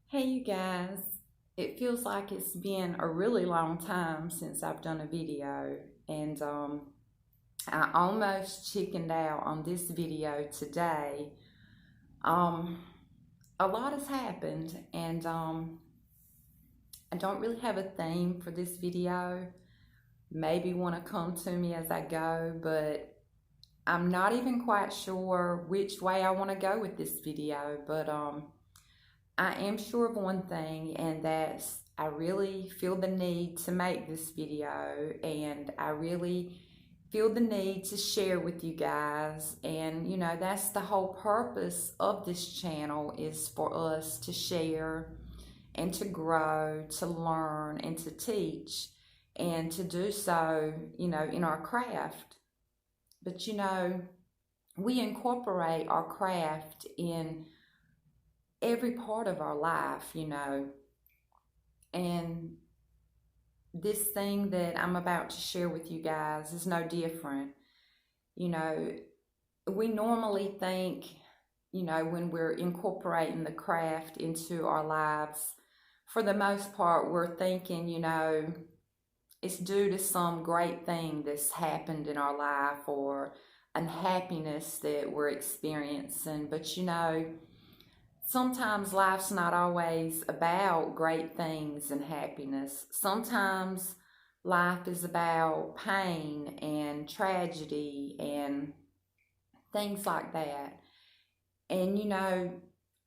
Hey, you guys. It feels like it's been a really long time since I've done a video, and I almost chickened out on this video today. Um, a lot has happened, and I don't really have a theme for this video. Maybe want to come to me as I go, but I'm not even quite sure which way I want to go with this video. But I am sure of one thing, and that's I really feel the need to make this video, and I really feel the need to share with you guys. And that's the whole purpose of this channel, is for us to share and to grow, to learn and to teach, and to do so, in our craft. But we incorporate our craft in every part of our life, and this thing that I'm about to share with you guys is no different. You know, we normally think, when we're incorporating the craft into our lives, for the most part, we're thinking, it's due to some great thing that's happened in our life or unhappiness that we're experiencing. But sometimes life's not always about great things and happiness. Sometimes life is about pain and tragedy and things like that. And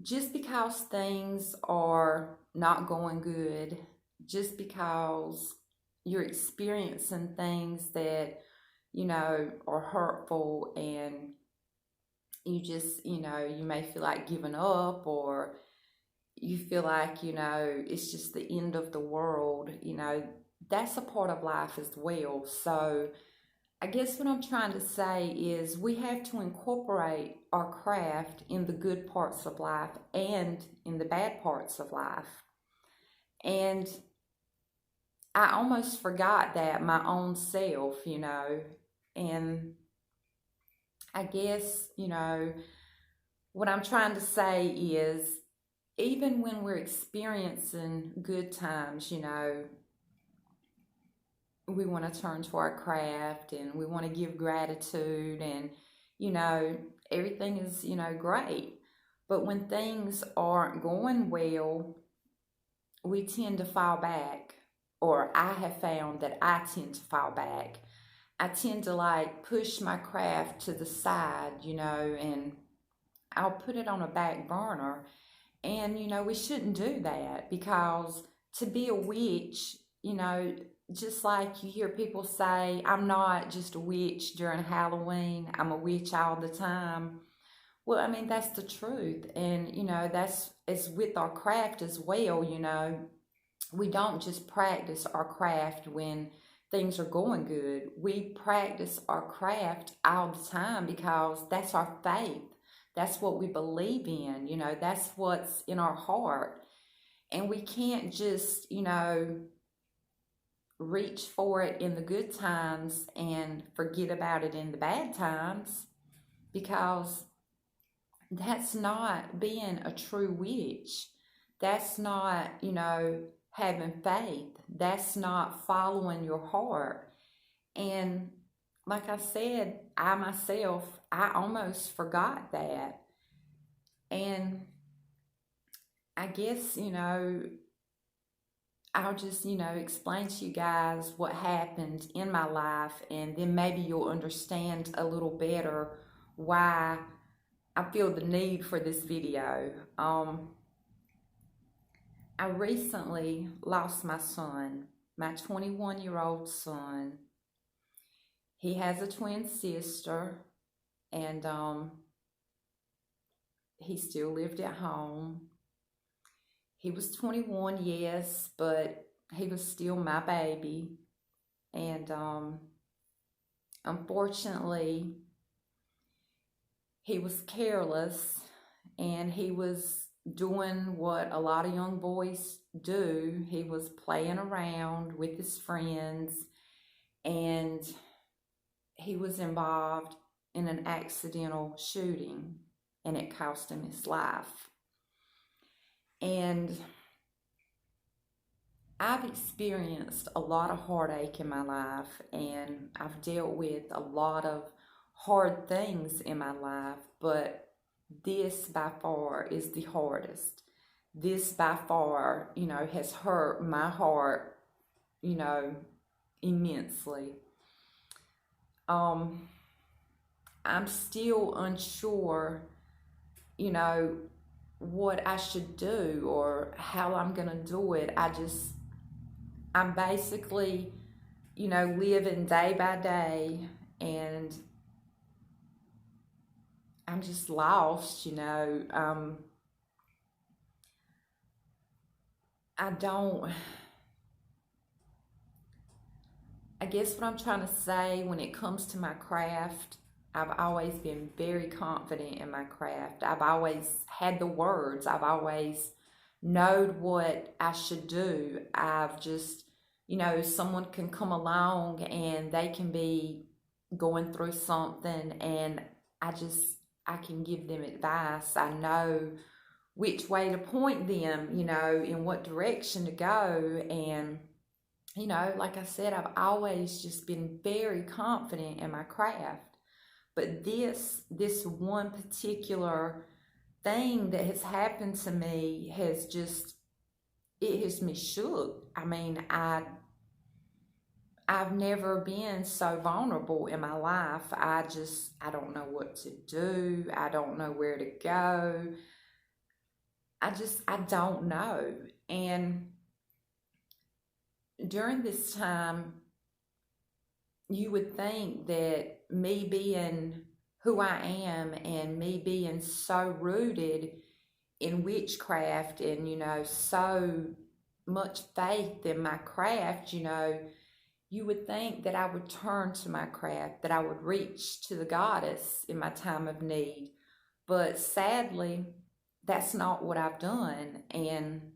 just because things are not going good, just because you're experiencing things that, are hurtful, and you just, you may feel like giving up, or you feel like, it's just the end of the world, that's a part of life as well. So I guess what I'm trying to say is we have to incorporate our craft in the good parts of life and in the bad parts of life. And I almost forgot that my own self, and I guess, what I'm trying to say is even when we're experiencing good times, we want to turn to our craft and we want to give gratitude, and, everything is, great. But when things aren't going well, we tend to fall back, or I have found that I tend to fall back. I tend to like push my craft to the side, and I'll put it on a back burner. And, we shouldn't do that, because to be a witch, just like you hear people say, I'm not just a witch during Halloween, I'm a witch all the time. Well, I mean, that's the truth. And, that's as with our craft as well, we don't just practice our craft when things are going good. We practice our craft all the time because that's our faith. That's what we believe in, that's what's in our heart. And we can't just, reach for it in the good times and forget about it in the bad times, because that's not being a true witch. That's not, having faith. That's not following your heart. And like I said, I myself, I almost forgot that. And I guess, I'll just, explain to you guys what happened in my life, and then maybe you'll understand a little better why I feel the need for this video. I recently lost my son, my 21-year-old son. He has a twin sister, and he still lived at home. He was 21, yes, but he was still my baby. And unfortunately, he was careless, and he was doing what a lot of young boys do. He was playing around with his friends, and he was involved in an accidental shooting, and it cost him his life. And I've experienced a lot of heartache in my life, and I've dealt with a lot of hard things in my life, but this by far is the hardest. This by far, has hurt my heart, you know, immensely. Um, I'm still unsure, you know, what I should do or how I'm gonna do it. I'm basically, living day by day, and I'm just lost. I don't, I guess what I'm trying to say when it comes to my craft, I've always been very confident in my craft. I've always had the words. I've always knowed what I should do. I've just, someone can come along and they can be going through something, and I can give them advice. I know which way to point them, in what direction to go. And, like I said, I've always just been very confident in my craft. But this one particular thing that has happened to me it has me shook. I mean, I've never been so vulnerable in my life. I don't know what to do. I don't know where to go. I don't know. And during this time, you would think that me being who I am and me being so rooted in witchcraft and, so much faith in my craft, you would think that I would turn to my craft, that I would reach to the goddess in my time of need. But sadly, that's not what I've done. And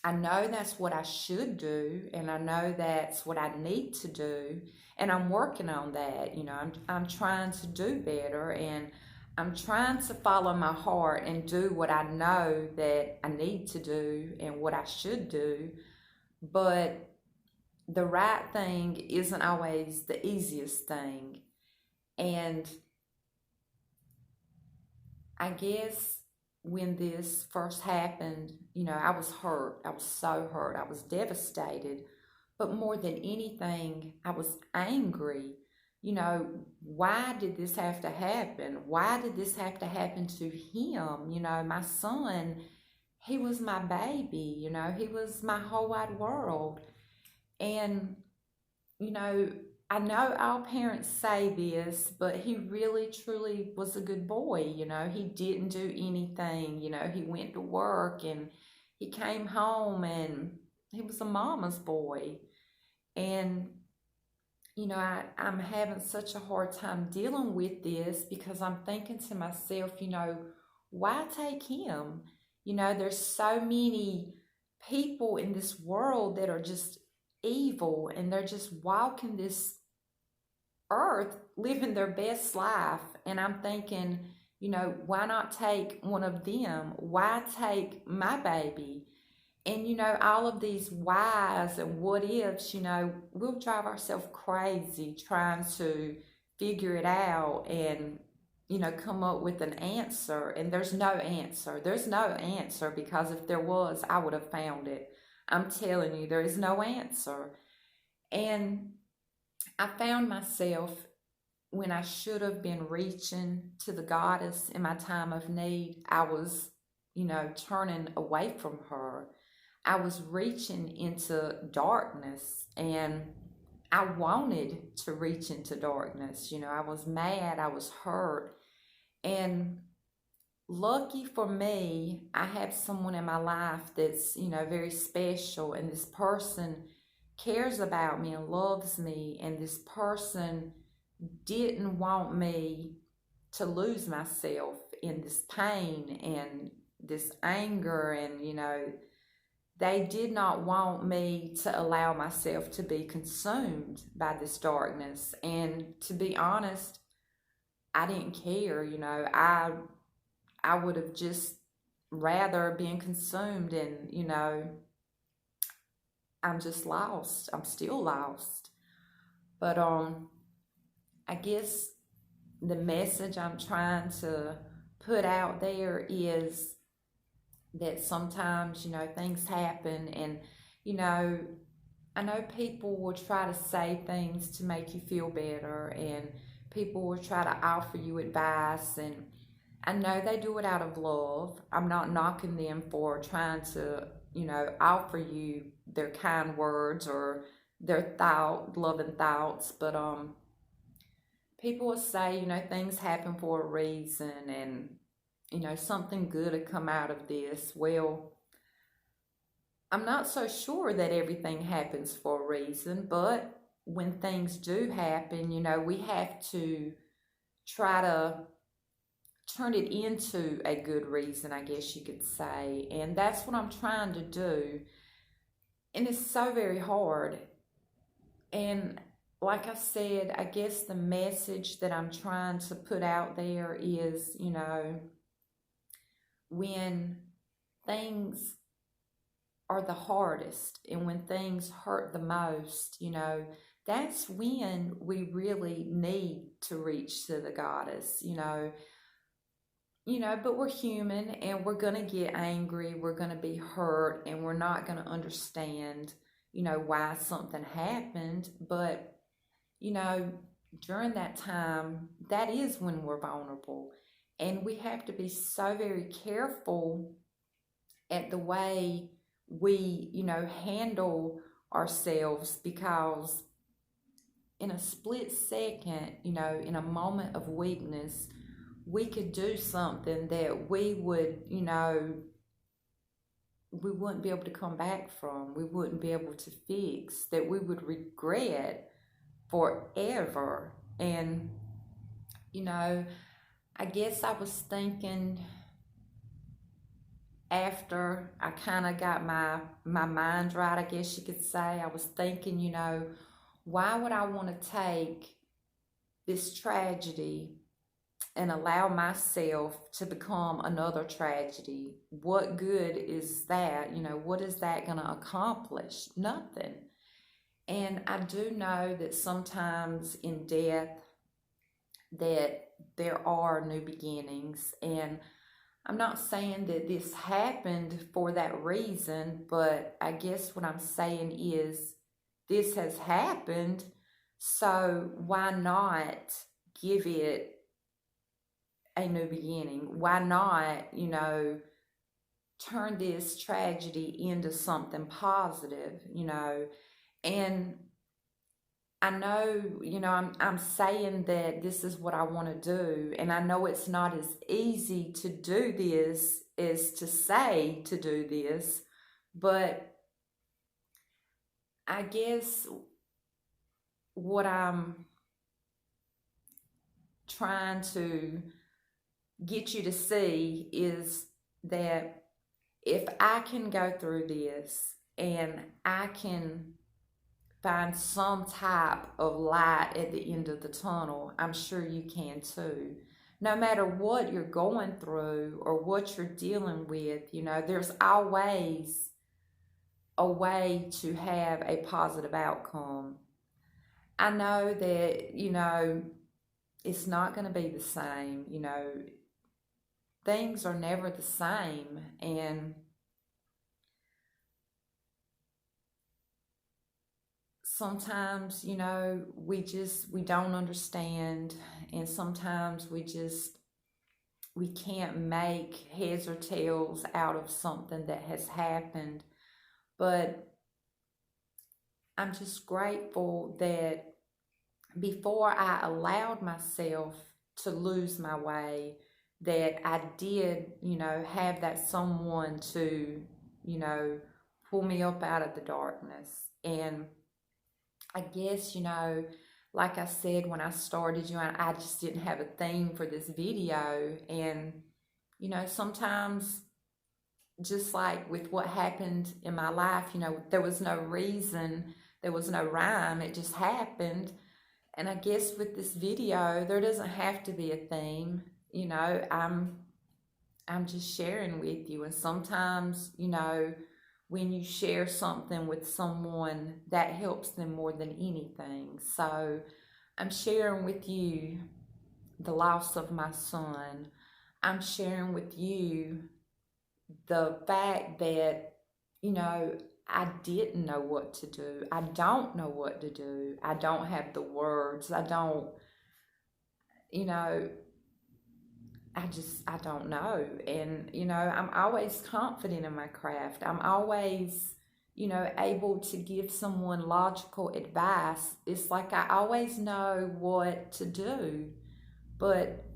I know that's what I should do, and I know that's what I need to do, and I'm working on that. I'm trying to do better, and I'm trying to follow my heart and do what I know that I need to do and what I should do. But the right thing isn't always the easiest thing. And I guess when this first happened, I was hurt. I was so hurt. I was devastated. But more than anything, I was angry. Why did this have to happen? Why did this have to happen to him? My son, he was my baby. He was my whole wide world. And, I know all parents say this, but he really truly was a good boy. He didn't do anything. He went to work and he came home and he was a mama's boy. And, I'm having such a hard time dealing with this because I'm thinking to myself, why take him? There's so many people in this world that are just evil, and they're just walking this earth living their best life. And I'm thinking, why not take one of them? Why take my baby? And all of these whys and what ifs, we'll drive ourselves crazy trying to figure it out and come up with an answer. And there's no answer. There's no answer, because if there was, I would have found it. I'm telling you, there is no answer. And I found myself, when I should have been reaching to the goddess in my time of need, I was, turning away from her. I was reaching into darkness, and I wanted to reach into darkness. I was mad, I was hurt. And lucky for me, I have someone in my life that's, very special, and this person cares about me and loves me, and this person didn't want me to lose myself in this pain and this anger, and they did not want me to allow myself to be consumed by this darkness. And to be honest, I didn't care. I would have just rather being consumed, and I'm just lost. I'm still lost. But I guess the message I'm trying to put out there is that sometimes, things happen, and, you know, I know people will try to say things to make you feel better, and people will try to offer you advice, and I know they do it out of love. I'm not knocking them for trying to, offer you their kind words or their loving thoughts, but people will say, things happen for a reason, and something good will come out of this. Well, I'm not so sure that everything happens for a reason, but when things do happen, we have to try to turn it into a good reason, I guess you could say. And that's what I'm trying to do. And it's so very hard. And like I said, I guess the message that I'm trying to put out there is, when things are the hardest and when things hurt the most, that's when we really need to reach to the goddess, but we're human, and we're going to get angry, we're going to be hurt, and we're not going to understand, why something happened. But, during that time, that is when we're vulnerable. And we have to be so very careful at the way we, handle ourselves, because in a split second, in a moment of weakness, we could do something that we would, we wouldn't be able to come back from. We wouldn't be able to fix, that we would regret forever. And, I guess I was thinking, after I kind of got my mind right, I guess you could say, I was thinking, why would I want to take this tragedy and allow myself to become another tragedy? What good is that? What is that going to accomplish? Nothing. And I do know that sometimes in death that there are new beginnings, and I'm not saying that this happened for that reason, but I guess what I'm saying is this has happened, so why not give it a new beginning? Why not, turn this tragedy into something positive, And I know, I'm saying that this is what I want to do, and I know it's not as easy to do this as to say to do this, but I guess what I'm trying to get you to see is that if I can go through this and I can find some type of light at the end of the tunnel, I'm sure you can too. No matter what you're going through or what you're dealing with, there's always a way to have a positive outcome. I know that, it's not going to be the same, things are never the same, and sometimes, we don't understand, and sometimes we can't make heads or tails out of something that has happened. But I'm just grateful that before I allowed myself to lose my way, that I did, have that someone to, pull me up out of the darkness. And I guess, like I said, when I started, I just didn't have a theme for this video. And, sometimes, just like with what happened in my life, there was no reason, there was no rhyme, it just happened. And I guess with this video, there doesn't have to be a theme. I'm just sharing with you. And sometimes, when you share something with someone, that helps them more than anything. So I'm sharing with you the loss of my son. I'm sharing with you the fact that, I didn't know what to do. I don't know what to do. I don't have the words. I don't, you know, I don't know. And, I'm always confident in my craft. I'm always, able to give someone logical advice. It's like I always know what to do, but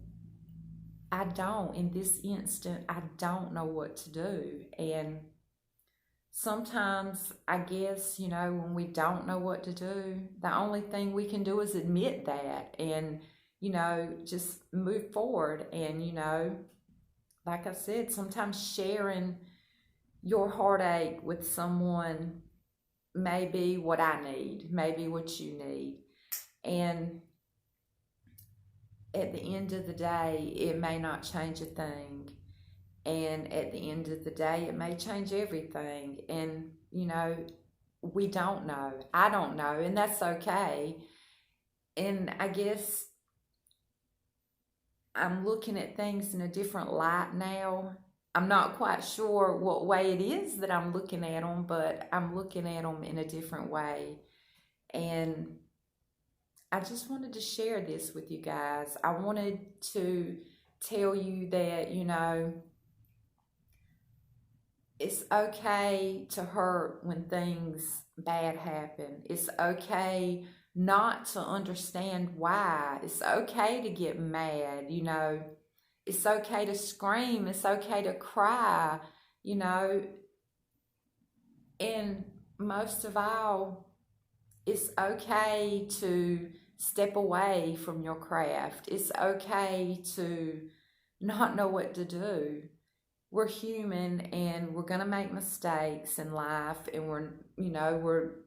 I don't. In this instant, I don't know what to do. And sometimes I guess, when we don't know what to do, the only thing we can do is admit that and, just move forward. And, like I said, sometimes sharing your heartache with someone may be what I need, maybe what you need. And at the end of the day, it may not change a thing. And at the end of the day, it may change everything. And, we don't know. I don't know, and that's okay. And I guess I'm looking at things in a different light now. I'm not quite sure what way it is that I'm looking at them, but I'm looking at them in a different way. And I just wanted to share this with you guys. I wanted to tell you that, it's okay to hurt when things bad happen. It's okay not to understand why. It's okay to get mad, It's okay to scream. It's okay to cry, And most of all, it's okay to step away from your craft. It's okay to not know what to do. We're human and we're going to make mistakes in life, and we're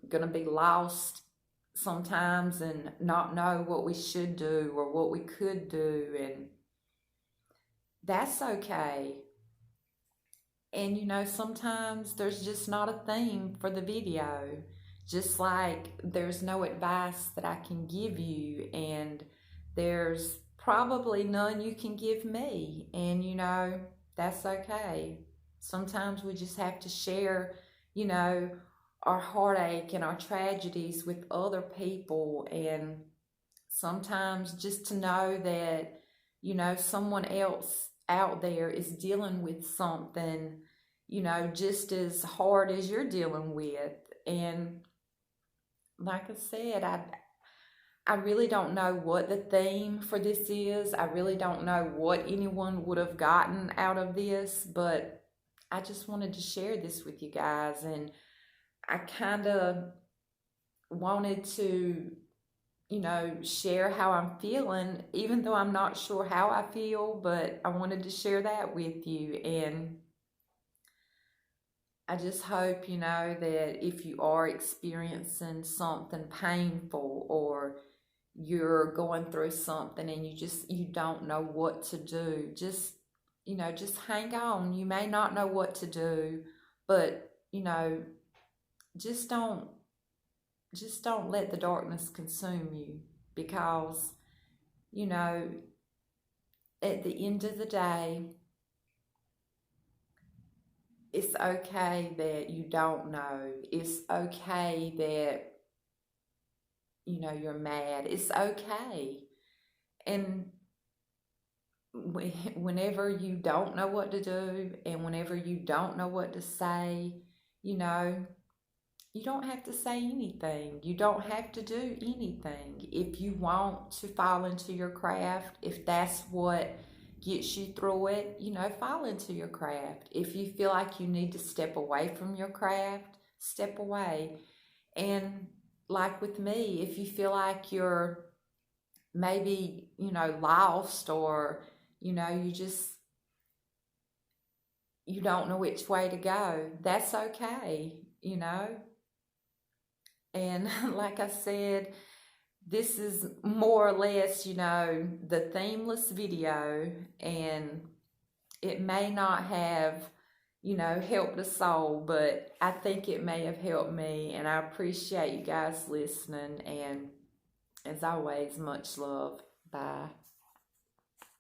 going to be lost sometimes and not know what we should do or what we could do, and that's okay. And sometimes there's just not a theme for the video, just like there's no advice that I can give you, and there's probably none you can give me. And that's okay. Sometimes we just have to share, our heartache and our tragedies with other people. And sometimes just to know that, someone else out there is dealing with something, just as hard as you're dealing with. And like I said, I really don't know what the theme for this is. I really don't know what anyone would have gotten out of this, but I just wanted to share this with you guys. And I kind of wanted to, share how I'm feeling, even though I'm not sure how I feel, but I wanted to share that with you. And I just hope, that if you are experiencing something painful, or you're going through something and you don't know what to do, just hang on. You may not know what to do, but just don't let the darkness consume you, because at the end of the day, it's okay that you don't know. It's okay that you're mad. It's okay. And whenever you don't know what to do, and whenever you don't know what to say, you don't have to say anything. You don't have to do anything. If you want to fall into your craft, if that's what gets you through it, fall into your craft. If you feel like you need to step away from your craft, step away. And like with me, if you feel like you're maybe, lost, or, you don't know which way to go, that's okay, And like I said, this is more or less, the themeless video. And it may not have, helped a soul, but I think it may have helped me. And I appreciate you guys listening. And as always, much love. Bye.